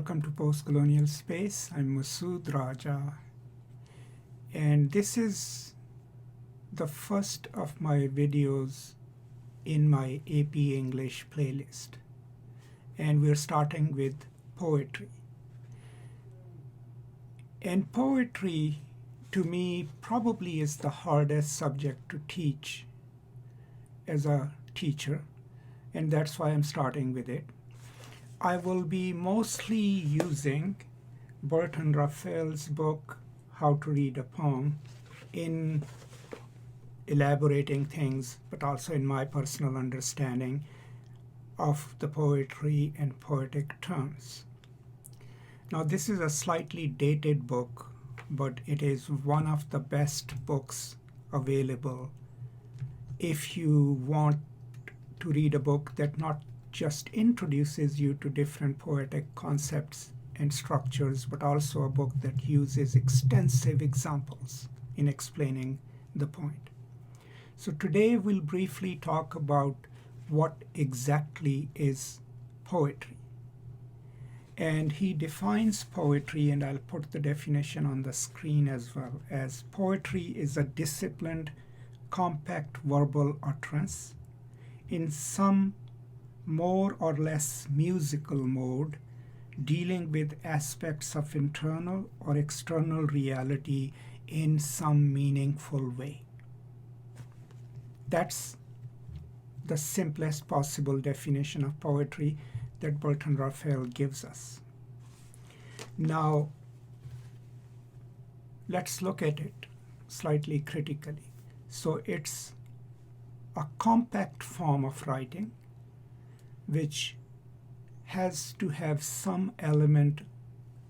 Welcome to Postcolonial Space. I'm Masood Raja, and this is the first of my videos in my AP English playlist. And we're starting with poetry. And poetry, to me, probably is the hardest subject to teach as a teacher, and that's why I'm starting with it. I will be mostly using Bertrand Russell's book, How to Read a Poem, in elaborating things, but also in my personal understanding of the poetry and poetic terms. Now, this is a slightly dated book, but it is one of the best books available if you want to read a book that not just introduces you to different poetic concepts and structures, but also a book that uses extensive examples in explaining the point. So today we'll briefly talk about what exactly is poetry. And he defines poetry, and I'll put the definition on the screen as well, as poetry is a disciplined, compact verbal utterance in some more or less musical mode, dealing with aspects of internal or external reality in some meaningful way. That's the simplest possible definition of poetry that Bertrand Russell gives us. Now, let's look at it slightly critically. So it's a compact form of writing which has to have some element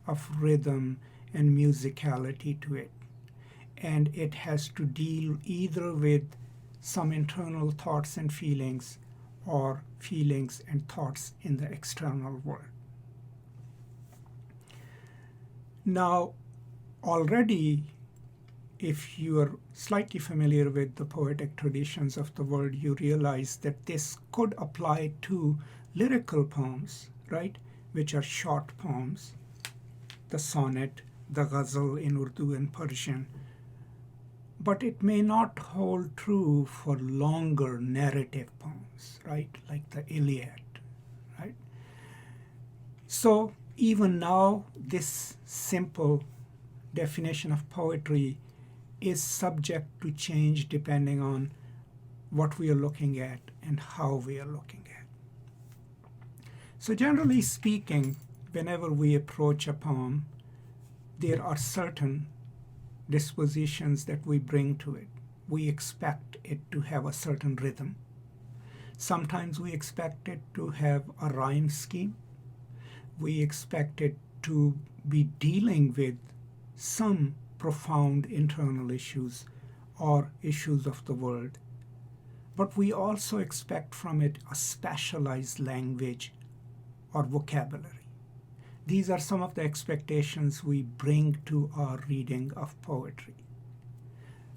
of rhythm and musicality to it. And it has to deal either with some internal thoughts and feelings or feelings and thoughts in the external world. Now, already, if you are slightly familiar with the poetic traditions of the world, you realize that this could apply to lyrical poems, right, which are short poems, the sonnet, the ghazal in Urdu and Persian. But it may not hold true for longer narrative poems, right, like the Iliad, right? So even now, this simple definition of poetry is subject to change depending on what we are looking at and how we are looking at. So generally speaking, whenever we approach a poem, there are certain dispositions that we bring to it. We expect it to have a certain rhythm. Sometimes we expect it to have a rhyme scheme. We expect it to be dealing with some profound internal issues or issues of the world. But we also expect from it a specialized language or vocabulary. These are some of the expectations we bring to our reading of poetry.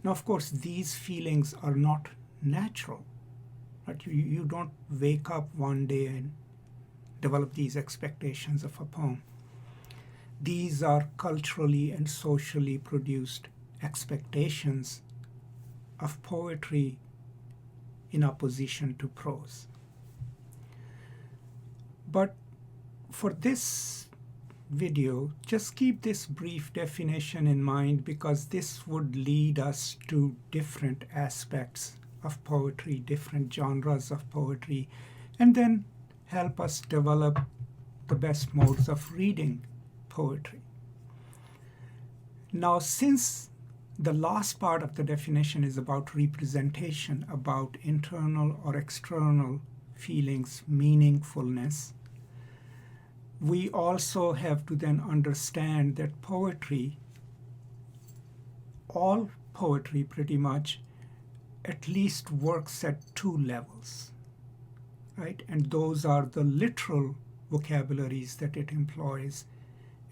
Now, of course, these feelings are not natural. Right? You don't wake up one day and develop these expectations of a poem. These are culturally and socially produced expectations of poetry in opposition to prose. But for this video, just keep this brief definition in mind, because this would lead us to different aspects of poetry, different genres of poetry, and then help us develop the best modes of reading poetry. Now, since the last part of the definition is about representation, about internal or external feelings, meaningfulness, we also have to then understand that poetry, all poetry pretty much, at least works at two levels, right? And those are the literal vocabularies that it employs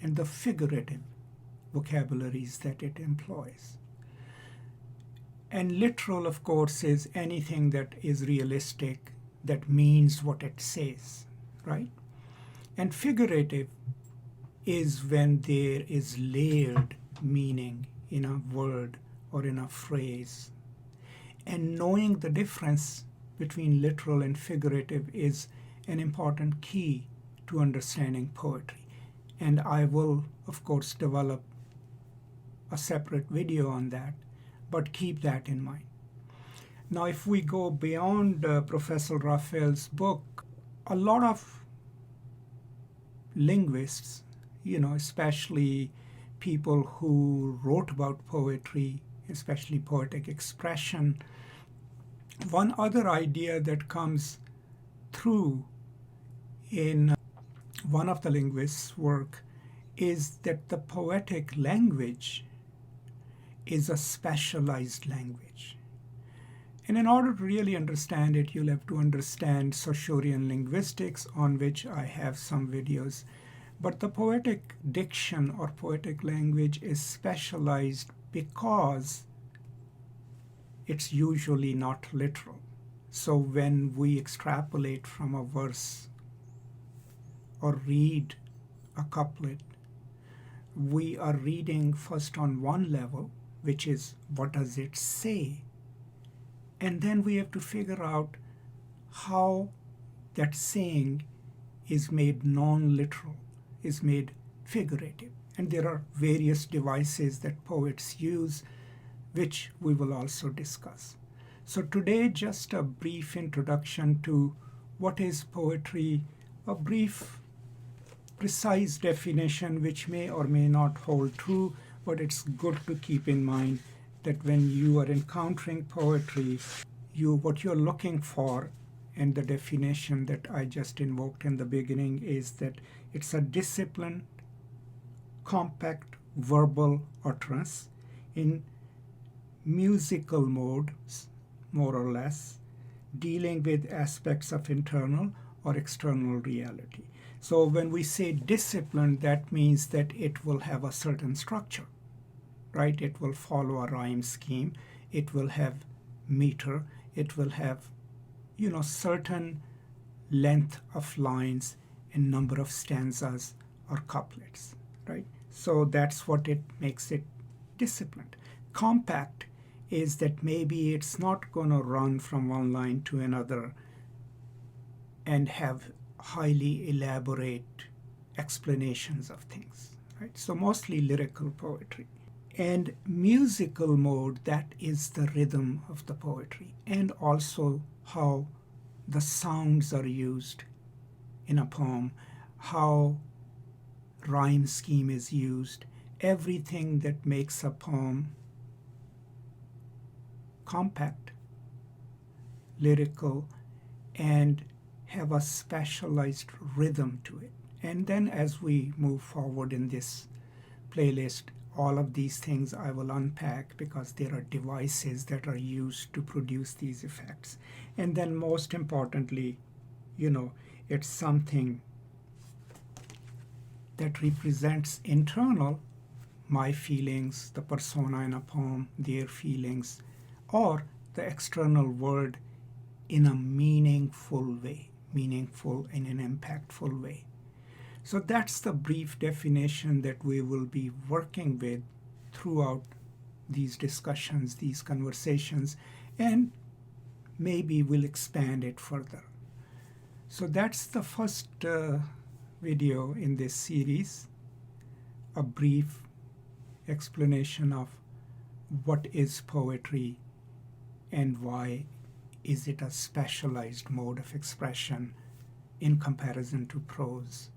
and the figurative vocabularies that it employs. And literal, of course, is anything that is realistic, that means what it says, right? And figurative is when there is layered meaning in a word or in a phrase. And knowing the difference between literal and figurative is an important key to understanding poetry. And I will, of course, develop a separate video on that, but keep that in mind. Now, if we go beyond Professor Raphael's book, a lot of linguists, especially people who wrote about poetry, especially poetic expression, one other idea that comes through in one of the linguists' work is that the poetic language is a specialized language. And in order to really understand it, you'll have to understand Saussurian linguistics, on which I have some videos. But the poetic diction or poetic language is specialized because it's usually not literal. So when we extrapolate from a verse or read a couplet, we are reading first on one level, which is what does it say? And then we have to figure out how that saying is made non-literal, is made figurative. And there are various devices that poets use, which we will also discuss. So today, just a brief introduction to what is poetry, a brief, precise definition which may or may not hold true, but it's good to keep in mind that when you are encountering poetry, what you're looking for, and the definition that I just invoked in the beginning, is that it's a disciplined, compact verbal utterance in musical modes, more or less, dealing with aspects of internal or external reality. So when we say disciplined, that means that it will have a certain structure, right? It will follow a rhyme scheme. It will have meter. It will have, certain length of lines and number of stanzas or couplets, right? So that's what it makes it disciplined. Compact is that maybe it's not going to run from one line to another and have highly elaborate explanations of things, right? So mostly lyrical poetry. And musical mode, that is the rhythm of the poetry, and also how the sounds are used in a poem, how rhyme scheme is used, everything that makes a poem compact, lyrical, and have a specialized rhythm to it. And then as we move forward in this playlist, all of these things I will unpack, because there are devices that are used to produce these effects. And then most importantly, it's something that represents internal, my feelings, the persona in a poem, their feelings, or the external world in a meaningful way, meaningful in an impactful way. So that's the brief definition that we will be working with throughout these discussions, these conversations, and maybe we'll expand it further. So that's the first video in this series, a brief explanation of what is poetry and why is it a specialized mode of expression in comparison to prose.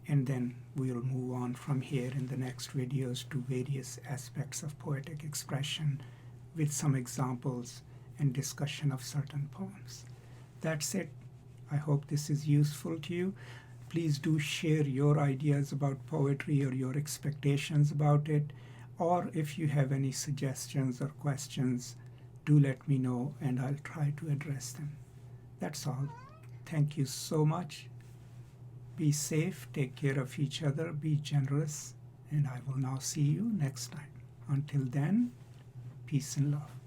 And then we'll move on from here in the next videos to various aspects of poetic expression with some examples and discussion of certain poems. That's it. I hope this is useful to you. Please do share your ideas about poetry or your expectations about it. Or if you have any suggestions or questions, do let me know and I'll try to address them. That's all. Thank you so much. Be safe, take care of each other, be generous, and I will now see you next time. Until then, peace and love.